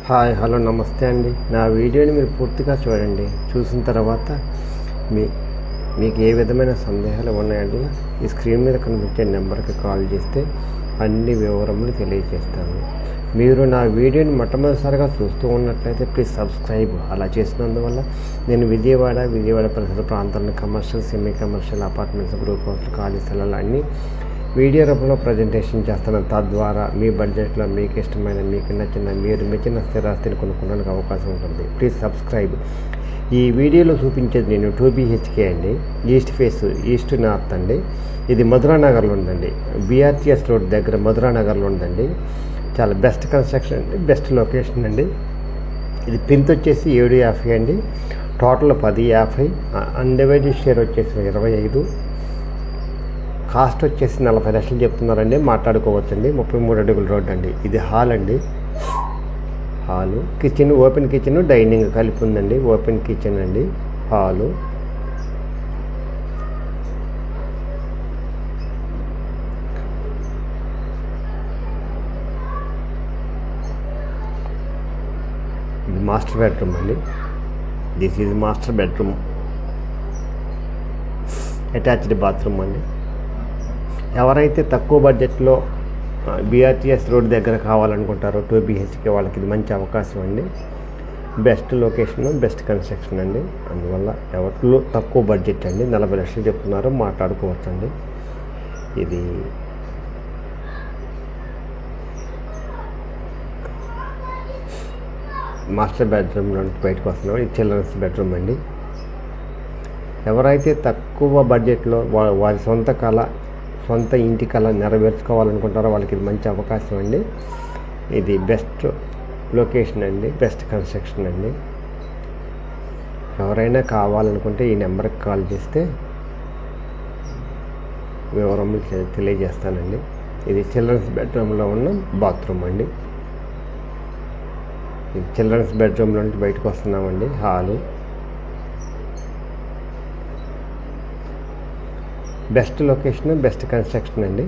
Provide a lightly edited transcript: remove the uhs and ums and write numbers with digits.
Hi hello నమస్తే అండి. నా వీడియోని మీరు పూర్తిగా చూడండి. చూసిన తర్వాత మీకు ఏ విధమైన సందేహాలు ఉన్నాయంటే ఈ స్క్రీన్ మీద కనిపించే నెంబర్కి కాల్ చేస్తే అన్ని వివరములు తెలియజేస్తాను. మీరు నా వీడియోని మొట్టమొదటిసారిగా చూస్తూ ఉన్నట్లయితే ప్లీజ్ సబ్స్క్రైబ్. అలా చేసినందువల్ల నేను విజయవాడ పరిసర ప్రాంతాలను commercial, semi commercial, apartments, group హౌస్లు, ఖాళీ స్థలాలు అన్నీ వీడియో రూపంలో ప్రజెంటేషన్ చేస్తాను. తద్వారా మీ బడ్జెట్లో మీకు ఇష్టమైన, మీకు నచ్చిన, మీరు మెచ్చిన స్థిరాస్తిని కొనుక్కోవడానికి అవకాశం ఉంటుంది. Please subscribe. ఈ వీడియోలో చూపించేది నేను 2 BHK అండి. ఈస్ట్ ఫేస్, ఈస్ట్ నార్త్ అండి. ఇది మధురానగర్లో ఉందండి. BRTS రోడ్ దగ్గర మధురానగర్లో ఉందండి. చాలా బెస్ట్ కన్స్ట్రక్షన్ అండి, బెస్ట్ లొకేషన్ అండి. ఇది పింత్ వచ్చేసి 750 అండి. టోటల్ 1050. అన్డివైడెడ్ షేర్ వచ్చేసి 25. కాస్ట్ వచ్చేసి 40 లక్షలు చెప్తున్నారండి. మాట్లాడుకోవచ్చండి. 33 అడుగుల రోడ్ అండి. ఇది హాల్ అండి. Hall, kitchen, open kitchen, dining కలిపి ఉందండి. ఓపెన్ కిచెన్ అండి. హాలు, ఇది మాస్టర్ బెడ్రూమ్ అండి. This is master bedroom. Attached bathroom అండి. ఎవరైతే తక్కువ బడ్జెట్లో BRTS రోడ్ దగ్గర కావాలనుకుంటారో 2 BHK వాళ్ళకి ఇది మంచి అవకాశం అండి. బెస్ట్ లొకేషన్, బెస్ట్ కన్స్ట్రక్షన్ అండి. అందువల్ల ఎవరిలో తక్కువ బడ్జెట్ అండి, 40 లక్షలు చెప్తున్నారు, మాట్లాడుకోవచ్చండి. ఇది మాస్టర్ బెడ్రూమ్ నుండి బయటకు వస్తున్నాం. ఇది చిల్డ్రన్స్ బెడ్రూమ్ అండి. ఎవరైతే తక్కువ బడ్జెట్లో వారి సొంత ఇంటి కళ నెరవేర్చుకోవాలనుకుంటారో వాళ్ళకి ఇది మంచి అవకాశం అండి. ఇది బెస్ట్ లొకేషన్ అండి, బెస్ట్ కన్స్ట్రక్షన్ అండి. ఎవరైనా కావాలనుకుంటే ఈ నెంబర్కి కాల్ చేస్తే వివరములు తెలియజేస్తానండి. ఇది చిల్డ్రన్స్ బెడ్రూమ్లో ఉన్న బాత్రూమ్ అండి. ఇది చిల్డ్రన్స్ బెడ్రూమ్లో నుంచి బయటకు వస్తున్నామండి. Hall, best location, best construction అండి.